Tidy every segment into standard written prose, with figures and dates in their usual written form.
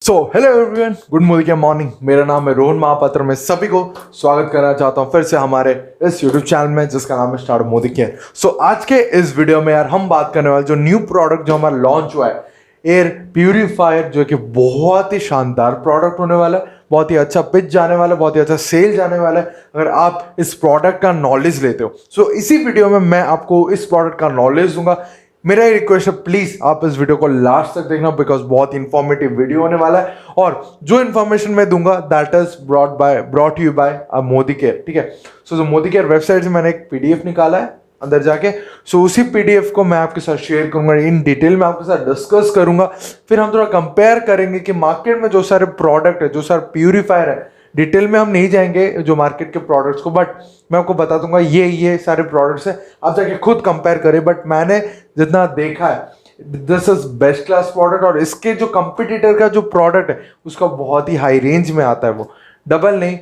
So hello everyone, good morning. मेरा नाम है रोहन महापात्र। मैं सभी को स्वागत करना चाहता हूं फिर से हमारे इस यूट्यूब चैनल में जिसका नाम है स्टार्ट मोदी केयर। सो आज के इस वीडियो में यार हम बात करने वाले जो न्यू प्रोडक्ट जो हमारा लॉन्च हुआ है, एयर प्यूरीफायर, जो कि बहुत ही शानदार प्रोडक्ट होने वाला है, बहुत ही अच्छा पिच जाने वाला है, बहुत ही अच्छा सेल जाने वाला है अगर आप इस प्रोडक्ट का नॉलेज लेते हो। सो इसी वीडियो में मैं आपको इस प्रोडक्ट का नॉलेज दूंगा। मेरा ये रिक्वेस्ट है, प्लीज आप इस वीडियो को लास्ट तक देखना बिकॉज बहुत इंफॉर्मेटिव वीडियो होने वाला है और जो इन्फॉर्मेशन मैं दूंगा that is brought you by Modicare. ठीक है। सो जो मोदी केयर वेबसाइट से मैंने एक पीडीएफ निकाला है अंदर जाके, सो उसी पीडीएफ को मैं आपके साथ शेयर करूंगा, इन डिटेल में आपके साथ डिस्कस करूंगा। फिर हम थोड़ा कंपेयर करेंगे कि मार्केट में जो सारे प्रोडक्ट है, जो सारे प्यूरीफायर है, डिटेल में हम नहीं जाएंगे जो मार्केट के प्रोडक्ट्स को, बट मैं आपको बता दूंगा ये सारे प्रोडक्ट्स हैं, आप जाके खुद कंपेयर करें। बट मैंने जितना देखा है this is best class product और इसके जो कंपटीटर का जो प्रोडक्ट है उसका बहुत ही हाई रेंज में आता है, वो डबल नहीं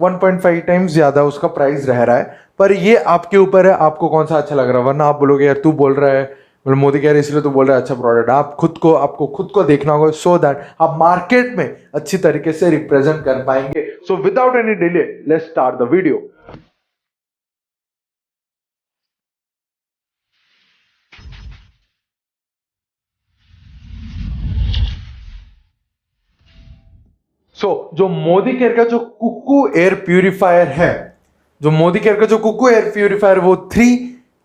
1.5 टाइम्स ज्यादा उसका प्राइस रह रहा है। पर ये आपके ऊपर है, आपको कौन सा अच्छा लग रहा है। वरना आप बोलोगे यार तू बोल रहा है, मतलब मोदी कह रहे इसलिए तो बोल रहा है अच्छा प्रोडक्ट। आपको खुद को देखना होगा सो दैट आप मार्केट में अच्छी तरीके से रिप्रेजेंट कर पाएंगे। So without any delay let's start the video. जो मोदी केयर का जो कुकू एयर प्यूरिफायर है, जो मोदी केयर का जो कुकू एयर प्यूरिफायर वो 3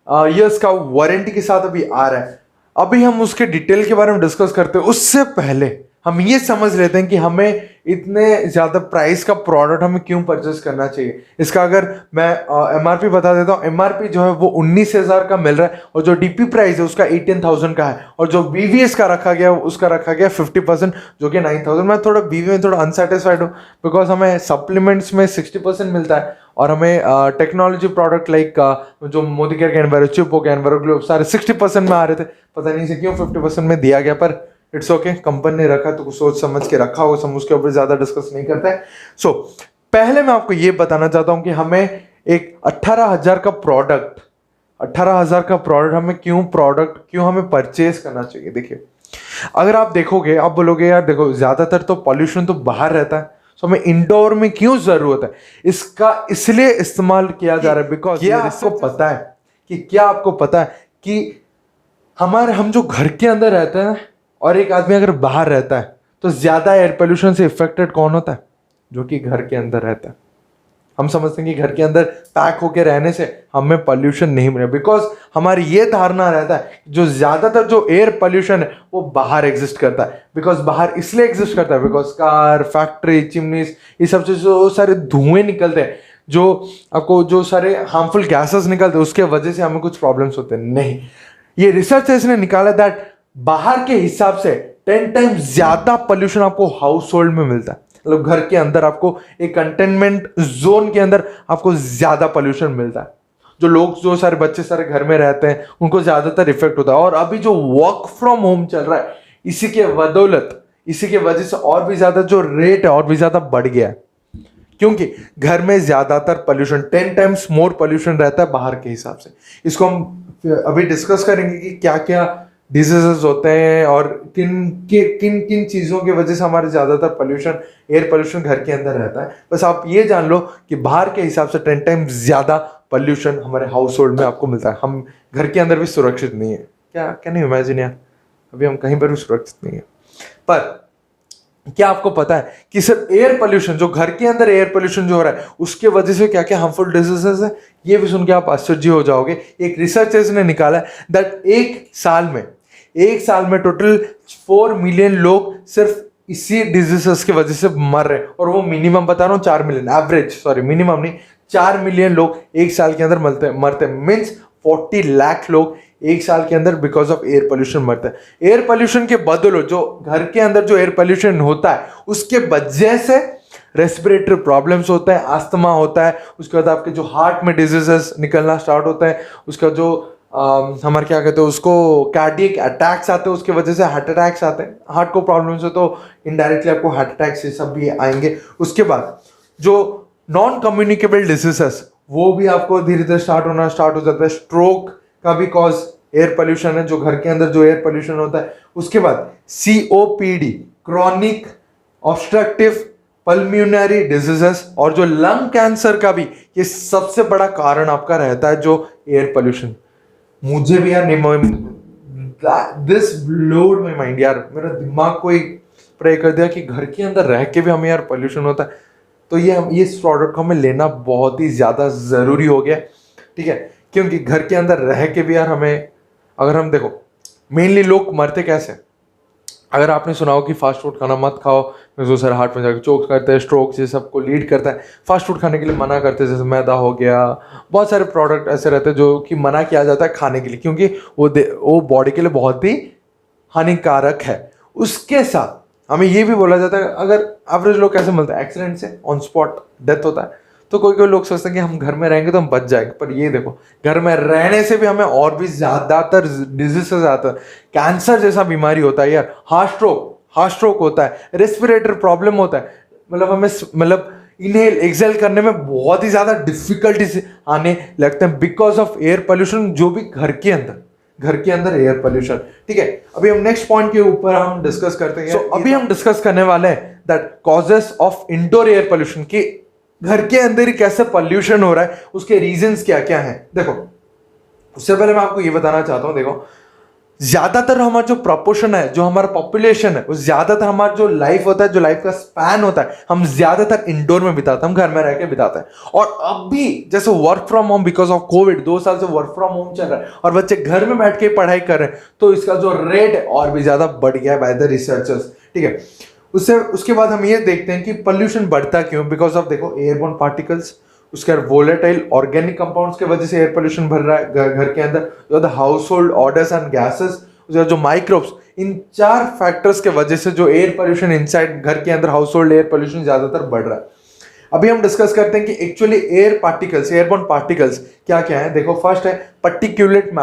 इयर्स का वारंटी के साथ अभी आ रहा है। अभी हम उसके डिटेल के बारे में डिस्कस करते हैं, उससे पहले हम ये समझ लेते हैं कि हमें इतने ज्यादा प्राइस का प्रोडक्ट हमें क्यों परचेस करना चाहिए। इसका अगर मैं एमआरपी बता देता हूँ, एमआरपी जो है वो 19,000 का मिल रहा है और जो डीपी प्राइस है उसका 18,000 का है और जो बीवीएस का रखा गया उसका रखा गया 50% जो कि 9,000। मैं थोड़ा बीवी में थोड़ा अनसेटिस्फाइड हूँ बिकॉज हमें सप्लीमेंट्स में 60% मिलता है और हमें टेक्नोलॉजी प्रोडक्ट लाइक जो मोदी केयर के एनवायरो चिप हो गया, एनवायरो ग्लोब, सारे 60% में आ रहे थे। पता नहीं से क्यों 50% में दिया गया, पर इट्स ओके, कंपनी ने रखा तो कुछ सोच समझ के रखा होगा, हम उसके ऊपर ज्यादा डिस्कस नहीं करते हैं। सो पहले मैं आपको ये बताना चाहता हूं कि हमें एक 18,000 का प्रोडक्ट, 18,000 का प्रोडक्ट क्यों हमें परचेज करना चाहिए। देखिए, अगर आप देखोगे, आप बोलोगे यार देखो ज्यादातर तो पॉल्यूशन तो बाहर रहता है, तो हमें इंडोर में क्यों जरूरत है इसका, इसलिए इस्तेमाल किया जा रहा है बिकॉज क्या आपको पता है कि हम जो घर के अंदर रहते हैं और एक आदमी अगर बाहर रहता है तो ज्यादा एयर पोल्यूशन से इफेक्टेड कौन होता है? जो कि घर के अंदर रहता है। हम समझते हैं कि घर के अंदर पैक होके रहने से हमें पोल्यूशन नहीं मिले बिकॉज हमारी ये धारणा रहता है जो ज्यादातर जो एयर पोल्यूशन है वो बाहर एग्जिस्ट करता है। बिकॉज बाहर इसलिए एग्जिस्ट करता है बिकॉज कार, फैक्ट्री, चिमनीज, ये सब से जो सारे धुएं निकलते हैं, जो आपको जो सारे हार्मफुल गैसेस निकलते हैं, उसके वजह से हमें कुछ प्रॉब्लम्स होते हैं। नहीं, ये रिसर्च ने निकाला दैट बाहर के हिसाब से 10 टाइम्स ज्यादा पोल्यूशन आपको हाउस होल्ड में मिलता है। मतलब घर के अंदर आपको एक कंटेनमेंट जोन के अंदर आपको ज्यादा पोल्यूशन मिलता है। जो सारे बच्चे सारे घर में रहते हैं उनको ज्यादातर इफेक्ट होता है। और अभी जो वर्क फ्रॉम होम चल रहा है, इसी के वजह से और भी ज्यादा जो रेट है और भी ज्यादा बढ़ गया है, क्योंकि घर में ज्यादातर पोल्यूशन 10 टाइम्स मोर पोल्यूशन रहता है बाहर के हिसाब से। इसको हम अभी डिस्कस करेंगे कि क्या क्या डिजीजेस होते हैं और किन चीजों की वजह से हमारे ज्यादातर एयर पोल्यूशन घर के अंदर रहता है। बस आप ये जान लो कि बाहर के हिसाब से 10 टाइम्स ज्यादा पोल्यूशन हमारे हाउस होल्ड में आपको मिलता है। हम घर के अंदर भी सुरक्षित नहीं है। क्या नहीं इमेजिन यार, अभी हम कहीं पर भी सुरक्षित नहीं है। पर क्या आपको पता है कि सिर्फ एयर पोल्यूशन, जो घर के अंदर एयर पोल्यूशन जो हो रहा है उसके वजह से क्या क्या हार्मफुल डिजीजेस है? ये भी सुन के आप आश्चर्य हो जाओगे। एक रिसर्चर्स ने निकाला है दैट एक साल में टोटल 4 मिलियन लोग सिर्फ इसी डिजीजेस की वजह से मर रहे हैं। और वो मिनिमम बता रहा हूं 4 मिलियन, मिनिमम नहीं, 4 मिलियन लोग एक साल के अंदर मरते हैं। मीन्स 40 लाख लोग एक साल के अंदर बिकॉज ऑफ एयर पोल्यूशन मरते हैं। एयर पोल्यूशन के बदलो जो घर के अंदर जो एयर पोल्यूशन होता है उसके वजह से रेस्पिरेटरी प्रॉब्लम्स होता है, अस्थमा होता है, उसके बाद आपके जो हार्ट में डिजीजेस निकलना स्टार्ट होता है, उसका जो हमारे क्या कहते हैं उसको कार्डियक अटैक्स आते हैं, उसके वजह से हार्ट अटैक्स आते हैं। हार्ट को प्रॉब्लम्स हो तो इनडायरेक्टली आपको हार्ट अटैक्स ये सब भी आएंगे। उसके बाद जो नॉन कम्युनिकेबल डिजीजेस वो भी आपको धीरे धीरे स्टार्ट हो जाता है। स्ट्रोक का भी कॉज एयर पोल्यूशन है, जो घर के अंदर जो एयर पोल्यूशन होता है। उसके बाद COPD, chronic obstructive pulmonary diseases और जो लंग कैंसर का भी ये सबसे बड़ा कारण आपका रहता है जो एयर पोल्यूशन। मुझे भी यार दिस ब्लोड माय माइंड यार, मेरा दिमाग को ही प्रे कर दिया कि घर के अंदर रह के भी हमें यार पोल्यूशन होता है। तो ये इस प्रोडक्ट को हमें लेना बहुत ही ज्यादा जरूरी हो गया, ठीक है, क्योंकि घर के अंदर रह के भी यार हमें, अगर हम देखो मेनली लोग मरते कैसे, अगर आपने सुना हो कि फास्ट फूड खाना मत खाओ, जो सर हार्ट में जाकर चोक करते हैं, स्ट्रोक ये सबको लीड करता है, फास्ट फूड खाने के लिए मना करते हैं, जैसे मैदा हो गया, बहुत सारे प्रोडक्ट ऐसे रहते हैं जो कि मना किया जाता है खाने के लिए क्योंकि वो बॉडी के लिए बहुत ही हानिकारक है। उसके साथ हमें ये भी बोला जाता है, अगर एवरेज लोग कैसे मिलते हैं, एक्सीडेंट से ऑन स्पॉट डेथ होता है, तो कोई कोई लोग सोचते हैं कि हम घर में रहेंगे तो हम बच जाएंगे, पर ये देखो घर में रहने से भी हमें और भी ज्यादातर डिजीजेस आते हैं, कैंसर जैसा बीमारी होता है यार, हार्ट स्ट्रोक होता है, रेस्पिरेटर प्रॉब्लम होता है, मतलब हमें इनहेल एक्सेल करने में बहुत ही ज्यादा डिफिकल्टीज आने लगते हैं बिकॉज ऑफ एयर पोल्यूशन, जो भी घर के अंदर एयर पोल्यूशन। ठीक है, अभी हम नेक्स्ट पॉइंट के ऊपर हम डिस्कस करते हैं। अभी हम डिस्कस करने वाले हैं that causes of indoor air pollution, कि घर के अंदर ही कैसे पोल्यूशन हो रहा है, उसके रीजंस क्या क्या हैं। देखो उससे पहले मैं आपको ये बताना चाहता हूं, देखो ज्यादातर हमारा जो प्रपोर्शन है, जो हमारा पॉपुलेशन है, वो ज्यादातर हमारा जो लाइफ होता है, जो लाइफ का स्पैन होता है, हम ज्यादातर इंडोर में बिताते हैं, हम घर में रह के बिताते हैं। और अब भी जैसे work from home, because of Covid 2 साल से वर्क फ्रॉम होम चल रहा है और बच्चे घर में बैठ के पढ़ाई कर रहे हैं, तो इसका जो रेट है और भी ज्यादा बढ़ गया है बाय द रिसर्चर्स। ठीक है, उसके बाद हम ये देखते हैं कि पोल्यूशन बढ़ता क्यों, बिकॉज ऑफ देखो एयरबोर्न पार्टिकल्स, उसके बाद वोलेटाइल ऑर्गेनिक कंपाउंड्स की वजह से एयर पोल्यूशन बढ़ रहा है घर के अंदर, house hold odours and gases, जो माइक्रोब्स, इन 4 फैक्टर्स के वजह से जो एयर पोल्यूशन इनसाइड घर के अंदर हाउस होल्ड एयर पोल्यूशन ज्यादातर बढ़ रहा है। अभी हम डिस्कस करते हैं कि एक्चुअली एयरबोर्न पार्टिकल्स क्या क्या है। देखो फर्स्ट है पर्टिकुलेट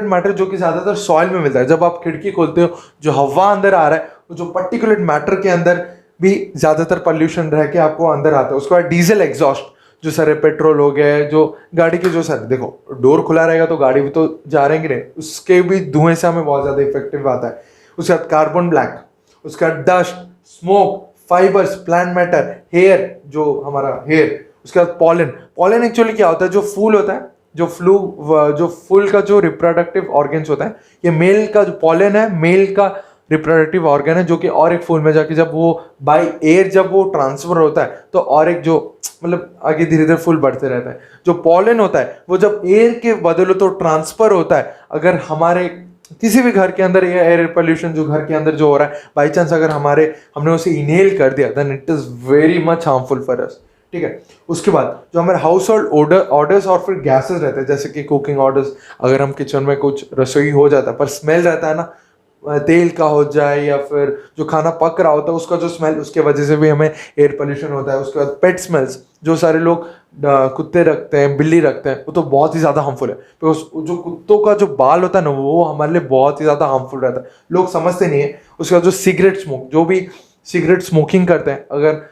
मैटर जो कि ज्यादातर सॉइल में मिलता है। जब आप खिड़की खोलते हो, जो हवा अंदर आ रहा है, जो पर्टिकुलेट मैटर के अंदर भी ज्यादातर पोल्यूशन रह के आपको अंदर आता है। उसके बाद डीजल एग्जॉस्ट, जो सारे पेट्रोल हो गए, जो गाड़ी के जो सारे, देखो डोर खुला रहेगा तो गाड़ी भी तो जा रहे नहीं, उसके भी धुएं से हमें बहुत ज्यादा इफेक्टिव आता है। उसके बाद कार्बन ब्लैक, उसका dust, smoke, fibres, plant matter, hair, जो हमारा हेयर, उसके बाद पॉलन एक्चुअली क्या होता है, जो फूल होता है, जो फूल का जो रिप्रोडक्टिव ऑर्गन्स होता है, ये मेल का जो पॉलन है, मेल का रिप्रोडक्टिव ऑर्गन है, जो कि और एक फूल में जाके जब वो बाय एयर जब वो ट्रांसफर होता है तो और एक जो मतलब आगे धीरे धीरे फूल बढ़ते रहता है। जो पॉलन होता है वो जब एयर के बदले तो ट्रांसफर होता है, अगर हमारे किसी भी घर के अंदर एयर पोल्यूशन जो घर के अंदर जो हो रहा है, बाई चांस अगर हमने उसे इनहेल कर दिया, then it is very much harmful for us. ठीक है, उसके बाद जो हमारे हाउस होल्ड ऑर्डर्स और फिर गैसेस रहते हैं, जैसे कि कुकिंग ऑर्डर्स, अगर हम किचन में कुछ रसोई हो जाता है पर स्मेल रहता है ना, तेल का हो जाए या फिर जो खाना पक रहा होता है उसका जो स्मेल, उसके वजह से भी हमें एयर पोल्यूशन होता है। उसके बाद पेट स्मेल्स, जो सारे लोग कुत्ते रखते हैं, बिल्ली रखते हैं, वो तो बहुत ही ज़्यादा हार्मफुल है, बिकॉज जो कुत्तों का जो बाल होता है ना, वो हमारे लिए बहुत ही ज़्यादा हार्मफुल रहता है, लोग समझते नहीं है। उसके बाद जो जो भी सिगरेट स्मोकिंग करते हैं, अगर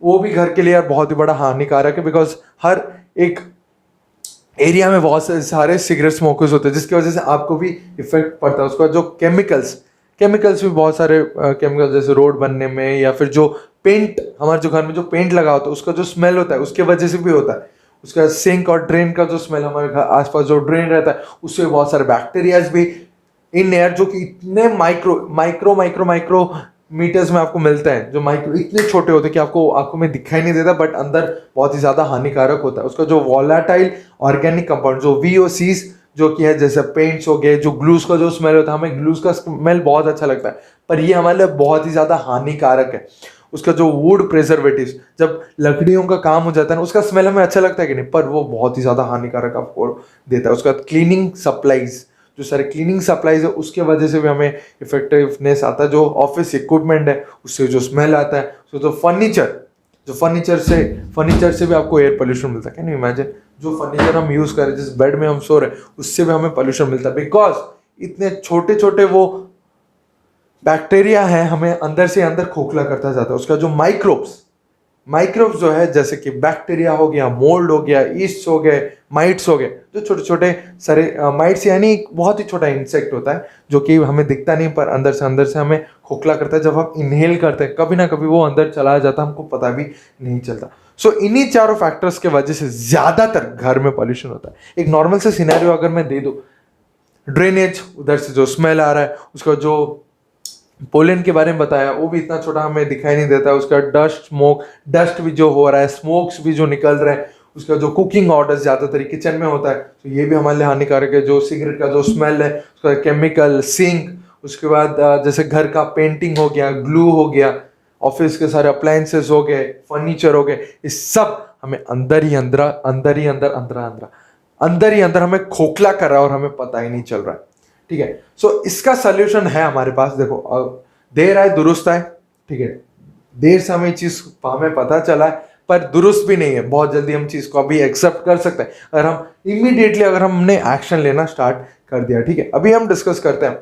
वो भी घर के लिए यार बहुत ही बड़ा हानिकारक है, बिकॉज हर एक एरिया में बहुत सारे सिगरेट स्मोकर्स होते हैं, जिसकी वजह से आपको भी इफेक्ट पड़ता है। उसका जो केमिकल्स भी बहुत सारे केमिकल्स, जैसे रोड बनने में, या फिर जो पेंट, हमारे जो घर में जो पेंट लगा होता है उसका जो स्मेल होता है उसके वजह से भी होता है। उसका सिंक और ड्रेन का जो स्मेल, हमारे घर आसपास जो ड्रेन रहता है उससे बहुत सारे बैक्टीरियाज भी इन एयर, जो कि इतने माइक्रो मीटर्स में आपको मिलते हैं, जो माइक्रो इतने छोटे होते हैं कि आपको आंखों में दिखाई नहीं देता, बट अंदर बहुत ही ज्यादा हानिकारक होता है। उसका जो वोलेटाइल ऑर्गेनिक कंपाउंड, जो VOCs, जो कि है जैसे पेंट्स हो गए, जो ग्लूस का जो स्मेल होता है, हमें ग्लूस का स्मेल बहुत अच्छा लगता है, पर ये हमारे लिए बहुत ही ज्यादा हानिकारक है। उसका जो वुड प्रिजर्वेटिव्स, जब लकड़ियों का काम हो जाता है ना, उसका स्मेल हमें अच्छा लगता है कि नहीं, पर वो बहुत ही ज्यादा हानिकारक आपको देता है। उसका क्लीनिंग सप्लाईज, जो सारे क्लीनिंग सप्लाईज है, उसके वजह से भी हमें इफेक्टिवनेस आता है। जो ऑफिस इक्विपमेंट है उससे जो स्मेल आता है, जो फर्नीचर से भी आपको एयर पोल्यूशन मिलता है। कैन यू इमेजिन, जो फर्नीचर हम यूज कर रहे हैं, जिस बेड में हम सो रहे हैं, उससे भी हमें पोल्यूशन मिलता है, बिकॉज इतने छोटे छोटे वो बैक्टीरिया है, हमें अंदर से अंदर खोखला करता जाता है। उसका जो माइक्रोब्स, माइक्रोब्स जो है जैसे कि बैक्टीरिया हो गया, मोल्ड हो गया, ईस्ट हो गए, माइट्स हो गए, जो छोटे छोटे सारे माइट्स यानी बहुत ही छोटा इंसेक्ट होता है जो कि हमें दिखता नहीं पर अंदर से हमें खोखला करता है। जब हम इनहेल करते हैं कभी ना कभी वो अंदर चला जाता है, हमको पता भी नहीं चलता। सो इन्हीं चारों फैक्टर्स के वजह से ज्यादातर घर में पॉल्यूशन होता है। एक नॉर्मल से सिनेरियो अगर मैं दे दूं, ड्रेनेज, उधर से जो स्मेल आ रहा है, उसका जो पोलन के बारे में बताया वो भी इतना छोटा हमें दिखाई नहीं देता, उसका डस्ट स्मोक, डस्ट भी जो हो रहा है, स्मोक्स भी जो निकल रहे हैं, उसका जो कुकिंग ऑर्डर्स ज्यादातर किचन में होता है तो ये भी हमारे लिए हानिकारक है। जो सिगरेट का जो स्मेल है, उसका केमिकल सिंक, उसके बाद जैसे घर का पेंटिंग हो गया, ग्लू हो गया, ऑफिस के सारे अप्लायंसेस हो गए, फर्नीचर हो गए, ये सब हमें अंदर ही अंदर हमें खोखला कर रहा है और हमें पता ही नहीं चल रहा है। ठीक है, सो इसका सोल्यूशन है हमारे पास। देखो, देर आए दुरुस्त आए। ठीक है, देर से हमें चीज हमें पता चला है पर दुरुस्त भी नहीं है। बहुत जल्दी हम चीज को अभी एक्सेप्ट कर सकते हैं अगर हम इमीडिएटली अगर हमने एक्शन लेना स्टार्ट कर दिया। ठीक है, अभी हम डिस्कस करते हैं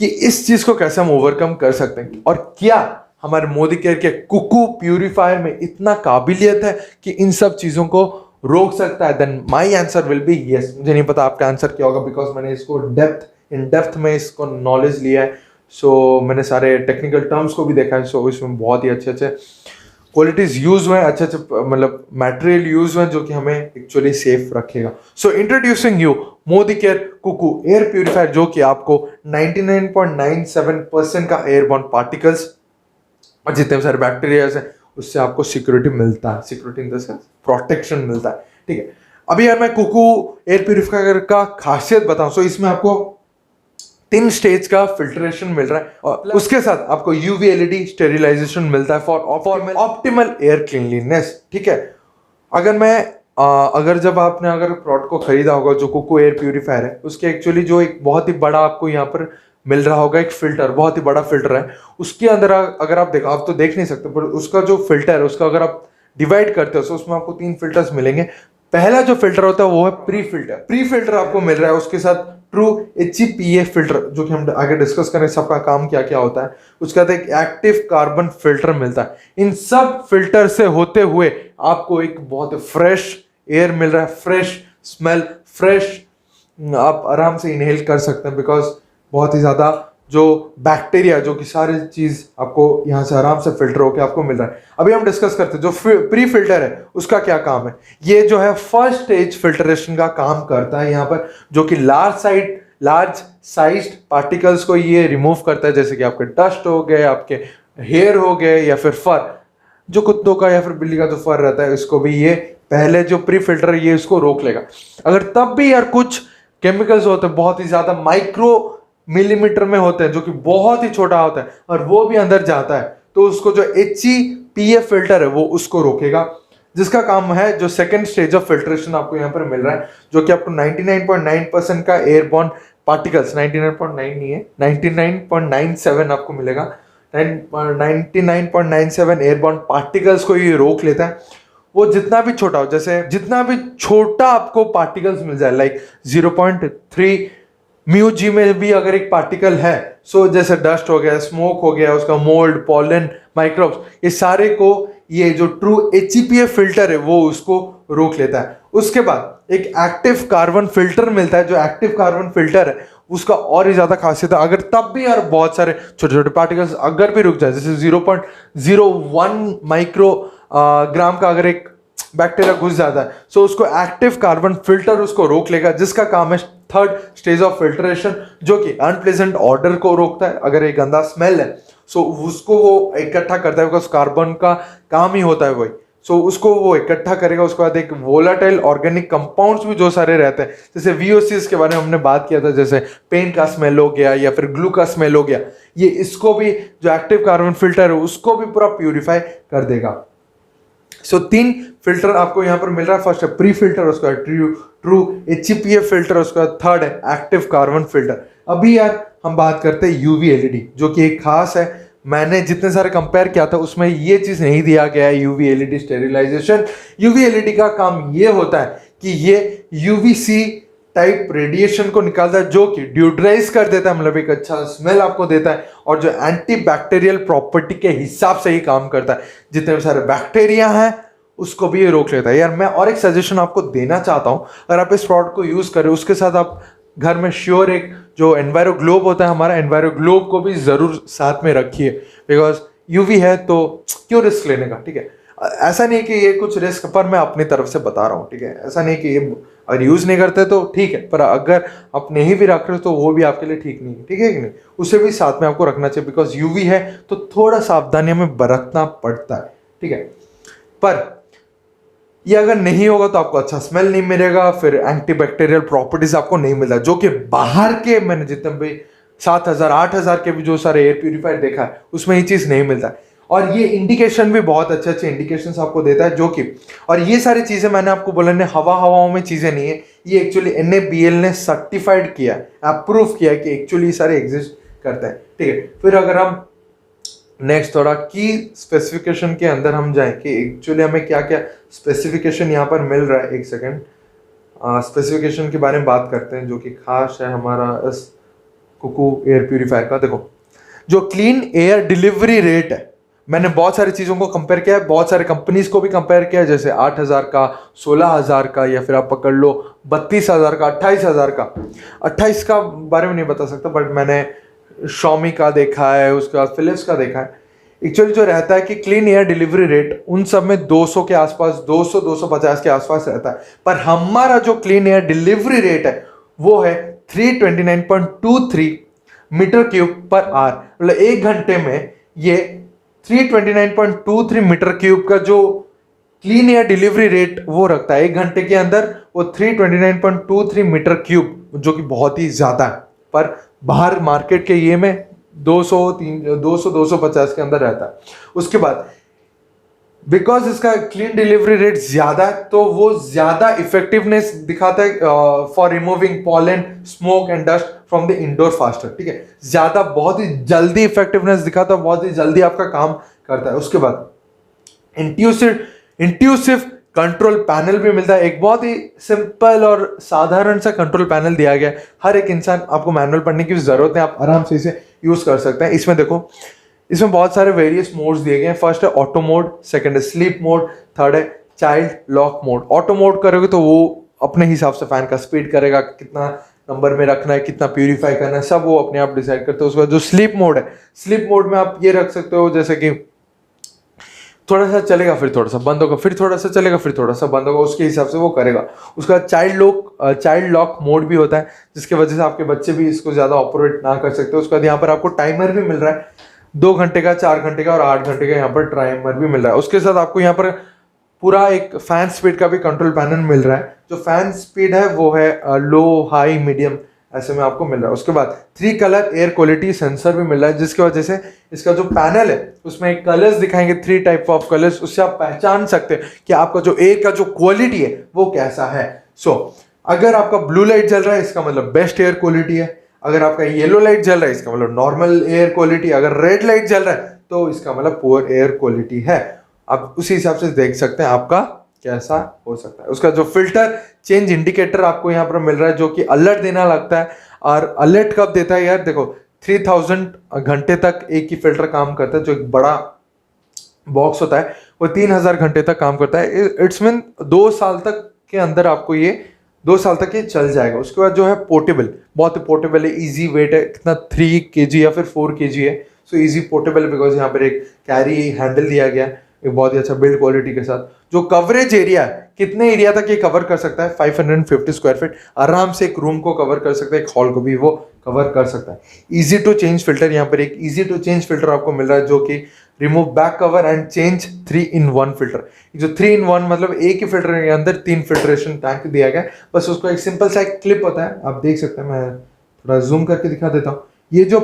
कि इस चीज को कैसे हम ओवरकम कर सकते हैं और क्या हमारे मोदी केयर के कुकू प्यूरिफायर में इतना काबिलियत है कि इन सब चीजों को रोक सकता है। Then my answer will be yes. मुझे नहीं पता आपका आंसर क्या होगा, बिकॉज मैंने इसको इन डेप्थ में इसको नॉलेज लिया है। सो मैंने सारे टेक्निकल टर्म्स को भी देखा है। सो इसमें बहुत ही अच्छे क्वालिटीज यूज हुए हैं, अच्छे मतलब मटेरियल यूज हुए हैं जो कि हमें एक्चुअली सेफ रखेगा। So introducing you Modicare कुकू एयर प्यूरिफायर, जो कि आपको 99.97% का एयरबॉर्न पार्टिकल्स और जितने भी सारे बैक्टीरियाज हैं उससे आपको सिक्योरिटी मिलता है, security in the sense protection मिलता है। ठीक है, अभी यार मैं कुकू एयर प्यूरिफायर का खासियत बताऊं, सो इसमें आपको 3 स्टेज का फिल्ट्रेशन मिल रहा है और उसके साथ आपको यूवी एलईडी स्टेरिलाइजेशन मिलता है फॉर ऑप्टिमल एयर क्लीनलीनेस। ठीक है, अगर जब आपने अगर प्रोडक्ट को खरीदा होगा जो कुकू एयर प्यूरिफायर है, उसके एक्चुअली जो एक बहुत ही बड़ा आपको यहाँ पर मिल रहा होगा एक फिल्टर, बहुत ही बड़ा फिल्टर है। उसके अंदर अगर आप देखो, आप तो देख नहीं सकते पर उसका जो फिल्टर है उसका अगर आप डिवाइड करते हो तो उसमें आपको 3 फिल्टर्स मिलेंगे। पहला जो फिल्टर होता है वो है प्री फिल्टर आपको मिल रहा है, उसके साथ ट्रू HEPA फिल्टर जो कि हम आगे डिस्कस करें सबका काम क्या क्या होता है। उसके बाद एक एक्टिव कार्बन फिल्टर मिलता है। इन सब फिल्टर से होते हुए आपको एक बहुत फ्रेश एयर मिल रहा है, फ्रेश स्मेल, फ्रेश आप आराम से इनहेल कर सकते हैं, बिकॉज बहुत ही ज्यादा जो बैक्टीरिया जो कि सारी चीज आपको यहाँ से आराम से फिल्टर होकर आपको मिल रहा है। अभी हम डिस्कस करते हैं जो प्री फिल्टर है उसका क्या काम है। ये जो है फर्स्ट स्टेज फिल्ट्रेशन का काम करता है यहाँ पर, जो कि लार्ज साइज्ड पार्टिकल्स को ये रिमूव करता है, जैसे कि आपके डस्ट हो गए, आपके हेयर हो गए, या फिर फर, जो कुत्तों का या फिर बिल्ली का जो फर रहता है इसको भी ये पहले जो प्री फिल्टर है ये इसको रोक लेगा। अगर तब भी यार कुछ केमिकल्स होते हैं बहुत ही ज्यादा माइक्रो मिलीमीटर में होते हैं जो कि बहुत ही छोटा होता है और वो भी अंदर जाता है, तो उसको जो HEPA फिल्टर है वो उसको रोकेगा, जिसका काम है जो सेकंड स्टेज ऑफ फिल्ट्रेशन आपको यहाँ पर मिल रहा है, जो कि आपको 99.9% का एयरबॉर्न पार्टिकल्स, 99.9 नहीं है 99.97 आपको मिलेगा। 99.97 एयरबॉर्न पार्टिकल्स को ये रोक लेता है। वो जितना भी छोटा हो, जैसे जितना भी छोटा आपको पार्टिकल्स मिल जाए, लाइक 0.3 म्यू जी में भी अगर एक पार्टिकल है, सो जैसे डस्ट हो गया, स्मोक हो गया, उसका मोल्ड, पॉलन, माइक्रोब्स, ये सारे को ये जो ट्रू HEPA फिल्टर है वो उसको रोक लेता है। उसके बाद एक एक्टिव कार्बन फिल्टर मिलता है, जो एक्टिव कार्बन फिल्टर है उसका और ही ज्यादा खासियत है। अगर तब भी यार बहुत सारे छोटे छोटे पार्टिकल्स अगर भी रुक जाए, जैसे 0.01 माइक्रो ग्राम का अगर एक बैक्टीरिया घुस जाता है, सो उसको एक्टिव कार्बन फिल्टर उसको रोक लेगा, जिसका काम है थर्ड स्टेज ऑफ फिल्ट्रेशन, जो कि अनप्लेजेंट ऑर्डर को रोकता है। अगर एक गंदा स्मेल है सो उसको वो इकट्ठा करता है, बिकॉज कार्बन का काम ही होता है वही। सो उसको वो इकट्ठा करेगा। उसके बाद एक वोलाटाइल ऑर्गेनिक कंपाउंड्स भी जो सारे रहते हैं, जैसे VOCs के बारे में हमने बात किया था, जैसे पेन का स्मेल हो गया या फिर ग्लू का स्मेल हो गया, ये इसको भी जो एक्टिव कार्बन फिल्टर है उसको भी पूरा प्यूरिफाई कर देगा। सो 3 फिल्टर आपको यहां पर मिल रहा है। फर्स्ट है प्री फिल्टर, उसका ट्रू HEPA फिल्टर, उसका थर्ड है एक्टिव कार्बन फिल्टर। अभी यार हम बात करते हैं UV LED, जो कि एक खास है। मैंने जितने सारे कंपेयर किया था उसमें ये चीज नहीं दिया गया है, UV LED sterilisation. UV LED का काम ये होता है कि ये UVC टाइप रेडिएशन को निकालता है जो कि ड्यूड्राइज कर देता है, मतलब एक अच्छा स्मेल आपको देता है, और जो एंटी बैक्टीरियल प्रॉपर्टी के हिसाब से ही काम करता है। जितने भी सारे बैक्टीरिया हैं उसको भी ये रोक लेता है। यार मैं और एक सजेशन आपको देना चाहता हूँ, अगर आप इस प्रोडक्ट को यूज करें उसके साथ आप घर में श्योर एक जो एनवायरो ग्लोब होता है हमारा, एनवायरो ग्लोब को भी जरूर साथ में रखिए, बिकॉज यूवी है तो क्यों रिस्क लेने का, ठीक है। ऐसा नहीं कि ये कुछ रिस्क, पर मैं अपनी तरफ से बता रहा हूँ, ठीक है। ऐसा नहीं कि ये अगर यूज नहीं करते तो ठीक है, पर अगर आप नहीं भी रख रहे हो तो वो भी आपके लिए ठीक नहीं है, ठीक है कि नहीं। उसे भी साथ में आपको रखना चाहिए, बिकॉज यूवी है तो थोड़ा सावधानी हमें बरतना पड़ता है, ठीक है। पर ये अगर नहीं होगा तो आपको अच्छा स्मेल नहीं मिलेगा, फिर एंटीबैक्टीरियल प्रॉपर्टीज आपको नहीं मिलता, जो कि बाहर के मैंने जितने भी 7,000 8,000 के भी जो सारे एयर प्यूरिफायर देखा है उसमें ये चीज नहीं मिलता है। और ये इंडिकेशन भी बहुत अच्छे अच्छे इंडिकेशंस आपको देता है, जो कि और ये सारी चीजें मैंने आपको बोला ने हवाओं में चीजें नहीं है, ये एक्चुअली NABL ने सर्टिफाइड किया, अप्रूव किया कि एक्चुअली ये सारे एग्जिस्ट करते हैं, ठीक है। फिर अगर हम नेक्स्ट थोड़ा की स्पेसिफिकेशन के अंदर हम जाएं कि एक्चुअली हमें क्या क्या स्पेसिफिकेशन यहाँ पर मिल रहा है, एक सेकेंड स्पेसिफिकेशन के बारे में बात करते हैं जो कि खास है हमारा इस कुकू एयर प्यूरिफायर का। देखो जो क्लीन एयर डिलीवरी रेट है, मैंने बहुत सारी चीज़ों को कंपेयर किया है, बहुत सारे कंपनीज को भी कंपेयर किया है, जैसे 8,000 का, 16,000 का, या फिर आप पकड़ लो 32,000 का, 28,000 का। 28 का बारे में नहीं बता सकता, बट मैंने Xiaomi का देखा है, उसके बाद फिलिप्स का देखा है। एक्चुअली जो रहता है कि क्लीन एयर डिलीवरी रेट उन सब में 200 के आसपास, 200-250 के आसपास रहता है, पर हमारा जो क्लीन एयर डिलीवरी रेट है वो है 329.23 मीटर क्यूब पर आवर, मतलब एक घंटे में ये 329.23 मीटर क्यूब का जो क्लीन एयर डिलीवरी रेट वो रखता है। एक घंटे के अंदर वो 329.23 मीटर क्यूब, जो कि बहुत ही ज्यादा है, पर बाहर मार्केट के ये में 200-250 के अंदर रहता है। उसके बाद बिकॉज इसका क्लीन डिलीवरी रेट ज्यादा है तो वो ज्यादा इफेक्टिवनेस दिखाता है for removing pollen, smoke and dust from the indoor faster, ठीक है। ज्यादा बहुत ही जल्दी इफेक्टिवनेस दिखाता है, बहुत ही जल्दी आपका काम करता है। उसके बाद इंट्यूसिव कंट्रोल पैनल भी मिलता है, एक बहुत ही सिंपल और साधारण सा कंट्रोल पैनल दिया गया है। हर एक इंसान, आपको मैनुअल पढ़ने की जरूरत है, आप आराम से इसे यूज कर सकते हैं। इसमें देखो, इसमें बहुत सारे वेरियस मोड्स दिए गए हैं। फर्स्ट है ऑटो मोड, सेकंड है स्लीप मोड, थर्ड है child lock mode. Auto mode करोगे तो वो अपने हिसाब से फैन का स्पीड करेगा, कितना नंबर में रखना है, कितना प्यूरिफाई करना है, सब वो अपने आप डिसाइड करते हैं। उसके बाद जो स्लीप मोड है, स्लीप मोड में आप ये रख सकते हो जैसे कि थोड़ा सा चलेगा, फिर थोड़ा सा बंद होगा, फिर थोड़ा सा चलेगा, फिर थोड़ा सा बंद होगा, उसके हिसाब से वो करेगा। उसका चाइल्ड लॉक मोड भी होता है, जिसके वजह से आपके बच्चे भी इसको ज्यादा ऑपरेट ना कर सकते। उसके बाद यहाँ पर आपको टाइमर भी मिल रहा है, 2 घंटे का, 4 घंटे का और 8 घंटे का यहाँ पर टाइमर भी मिल रहा है। उसके साथ आपको यहाँ पर पूरा एक फैन स्पीड का भी कंट्रोल पैनल मिल रहा है। जो फैन स्पीड है वो है लो, हाई, मीडियम, ऐसे में आपको मिल रहा है। उसके बाद 3 कलर एयर क्वालिटी सेंसर भी मिल रहा है, जिसकी वजह से इसका जो पैनल है उसमें एक कलर्स दिखाएंगे, 3 टाइप ऑफ कलर्स, उससे आप पहचान सकते हैं कि आपका जो एयर का जो क्वालिटी है वो कैसा है। अगर आपका ब्लू लाइट जल रहा है इसका मतलब बेस्ट एयर क्वालिटी है, अगर आपका येलो लाइट जल रहा है इसका मतलब नॉर्मल एयर क्वालिटी, अगर रेड लाइट जल रहा है तो इसका मतलब पुअर एयर क्वालिटी है। आप उसी हिसाब से देख सकते हैं आपका कैसा हो सकता है। उसका जो फिल्टर चेंज इंडिकेटर आपको यहाँ पर मिल रहा है, जो कि अलर्ट देना लगता है। और अलर्ट कब देता है यार, देखो 3000 घंटे तक एक ही फिल्टर काम करता है। जो एक बड़ा बॉक्स होता है वो 3000 घंटे तक काम करता है। इट्स मीन 2 साल तक के अंदर आपको ये 2 साल तक ये चल जाएगा। उसके बाद जो है पोर्टेबल, बहुत पोर्टेबल है, इजी वेट है, कितना 3 kg या फिर 4 kg है। सो इजी पोर्टेबल, बिकॉज यहाँ पर एक कैरी हैंडल दिया गया है, एक बहुत ही अच्छा बिल्ड क्वालिटी के साथ। जो कवरेज एरिया है, कितने एरिया तक ये कवर कर सकता है, 550 स्क्वायर फीट आराम से एक रूम को कवर कर सकता है, एक हॉल को भी वो कवर कर सकता है। इजी टू चेंज फिल्टर, यहाँ पर एक इजी टू चेंज फिल्टर आपको मिल रहा है, जो कि remove back cover and change 3-in-1 filter. जो 3-in-1 मतलब एक ही फिल्टर के अंदर 3 फिल्ट्रेशन टैंक दिया गया है। बस उसको एक सिंपल सा एक क्लिप होता है, आप देख सकते हैं, मैं थोड़ा जूम करके दिखा देता हूँ। ये जो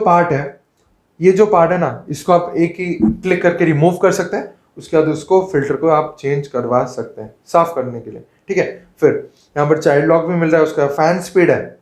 पार्ट है ना, इसको आप एक ही क्लिक करके रिमूव कर सकते हैं। उसके बाद उसको फिल्टर को आप चेंज करवा सकते हैं साफ करने के लिए, ठीक है। फिर यहाँ पर चाइल्ड लॉक भी मिल रहा है। उसका फैन स्पीड है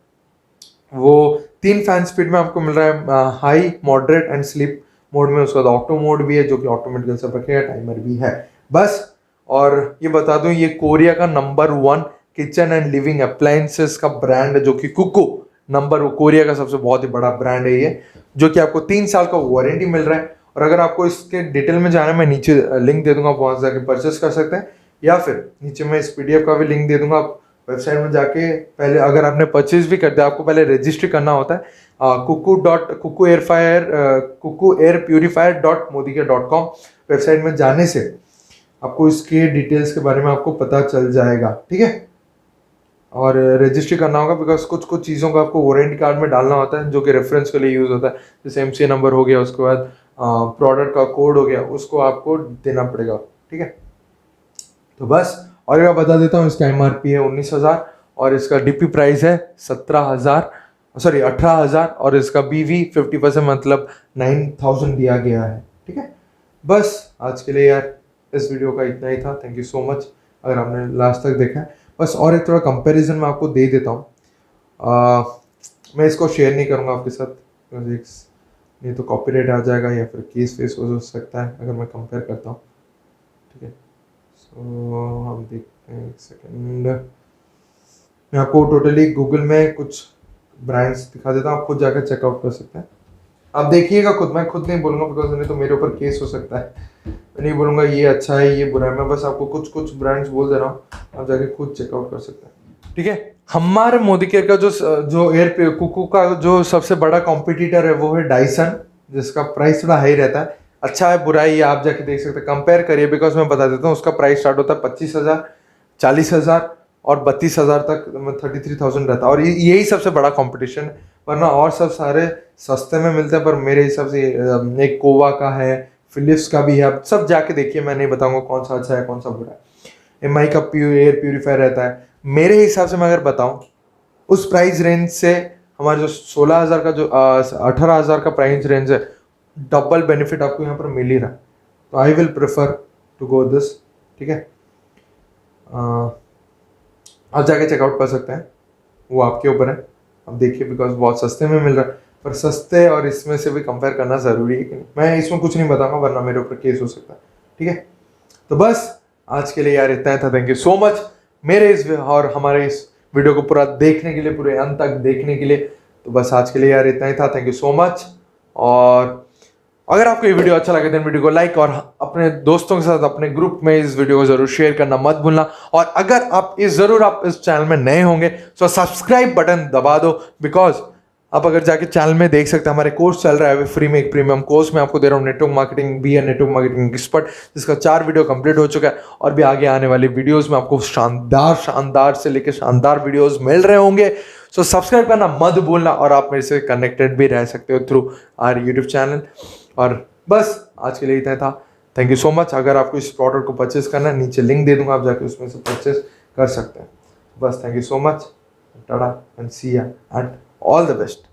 वो 3 फैन स्पीड में आपको मिल रहा है, high, moderate and sleep mode में। उसके बाद ऑटो मोड भी है, जो कि ऑटोमेटिकल सब रखेगा, टाइमर भी है बस। और ये बता दूं, ये कोरिया का number 1 kitchen and living appliances का ब्रांड है जो कि कुकू नंबर कोरिया का सबसे बहुत ही बड़ा ब्रांड है ये, जो कि आपको 3 साल का वारंटी मिल रहा है। और अगर आपको इसके डिटेल में जाना है, मैं नीचे लिंक दे दूंगा, आप वहां से जाके परचेस कर सकते हैं, या फिर नीचे मैं इस पीडीएफ का भी लिंक दे दूंगा। आप वेबसाइट में जाके पहले अगर आपने परचेज भी कर दिया, आपको पहले रजिस्ट्री करना होता है kuku.airpurifier.modicare.com वेबसाइट में जाने से आपको इसके डिटेल्स के बारे में आपको पता चल जाएगा, ठीक है। और रजिस्ट्री करना होगा बिकॉज कुछ कुछ चीज़ों का आपको वारंटी कार्ड में डालना होता है जो कि रेफरेंस के लिए यूज़ होता है, जैसे एमसीए नंबर हो गया, उसके बाद प्रोडक्ट का कोड हो गया, उसको आपको देना पड़ेगा, ठीक है। तो बस, और मैं बता देता हूँ, इसका एमआरपी है 19,000 और इसका डीपी प्राइस है 18,000 और इसका बीवी 50% मतलब 9,000 दिया गया है, ठीक है। बस आज के लिए यार इस वीडियो का इतना ही था। थैंक यू सो मच अगर आपने लास्ट तक देखा है। बस और एक थोड़ा कंपैरिजन मैं आपको दे देता हूँ, मैं इसको शेयर नहीं करूँगा आपके साथ, नहीं तो कॉपीराइट आ जाएगा या फिर केस फेस हो सकता है अगर मैं कंपेयर करता हूँ, ठीक है। सो हम देखते हैं, एक सेकेंड, मैं आपको टोटली गूगल में कुछ ब्रांड्स दिखा देता हूँ, आप खुद जाकर चेकआउट कर सकते हैं। आप देखिएगा खुद, मैं खुद नहीं बोलूँगा बिकॉज नहीं तो मेरे ऊपर केस हो सकता है। मैं नहीं बोलूँगा ये अच्छा है ये बुरा है, मैं बस आपको कुछ कुछ ब्रांड्स बोल दे रहा हूँ, आप जाके खुद चेकआउट कर सकते हैं, ठीक है। हमारे मोदी केयर का जो एयर कुकू का जो सबसे बड़ा कॉम्पिटिटर है वो है डाइसन, जिसका प्राइस थोड़ा हाई रहता है। अच्छा है बुरा है ये आप जाके देख सकते हैं, कंपेयर करिए, बिकॉज मैं बता देता हूँ उसका प्राइस स्टार्ट होता है 25,000, 40,000 और 32,000 तक, 33,000 रहता है, और यही सबसे बड़ा कंपटीशन है। वरना और सब सारे सस्ते में मिलते हैं, पर मेरे हिसाब से एक कोवा का है, फिलिप्स का भी है, आप सब जाके देखिए, मैं नहीं बताऊंगा कौन सा अच्छा है कौन सा बुरा है। एमआई का एयर प्यूरीफायर रहता है, मेरे हिसाब से मैं अगर बताऊं उस प्राइस रेंज से हमारा जो 16,000 का जो 18,000 का प्राइस रेंज है, डबल बेनिफिट आपको यहाँ पर मिल ही रहा है। तो I will prefer to go this, ठीक है। आप जाके चेकआउट कर सकते हैं, वो आपके ऊपर है, अब देखिए, बिकॉज बहुत सस्ते में मिल रहा है, पर सस्ते और इसमें से भी कंपेयर करना ज़रूरी है कि नहीं, मैं इसमें कुछ नहीं बताऊंगा वरना मेरे ऊपर केस हो सकता है, ठीक है। तो बस आज के लिए यार इतना ही था। थैंक यू सो मच मेरे इस और हमारे इस वीडियो को पूरा देखने के लिए, पूरे अंत तक देखने के लिए। तो बस आज के लिए यार इतना ही था। Thank you so much. और अगर आपको ये वीडियो अच्छा लगे तो वीडियो को लाइक और अपने दोस्तों के साथ अपने ग्रुप में इस वीडियो को जरूर शेयर करना मत भूलना। और अगर आप इस चैनल में नए होंगे तो सब्सक्राइब बटन दबा दो, बिकॉज आप अगर जाके चैनल में देख सकते हैं हमारे कोर्स चल रहा है फ्री में, एक प्रीमियम कोर्स में आपको दे रहा हूँ, नेटवर्क मार्केटिंग बी है, नेटवर्क मार्केटिंग एक्सपर्ट, जिसका 4 वीडियो कंप्लीट हो चुका है और भी आगे आने वाली वीडियोस में आपको शानदार से लेकर शानदार वीडियोस मिल रहे होंगे। सो सब्सक्राइब करना मत भूलना और आप मेरे से कनेक्टेड भी रह सकते हो थ्रू आवर यूट्यूब चैनल। और बस आज के लिए इतना था। Thank you so much. अगर आपको इस प्रोडक्ट को परचेस करना है नीचे लिंक दे दूंगा, आप जाके उसमें से परचेस कर सकते हैं। बस thank you so much, tata and see ya and all the best.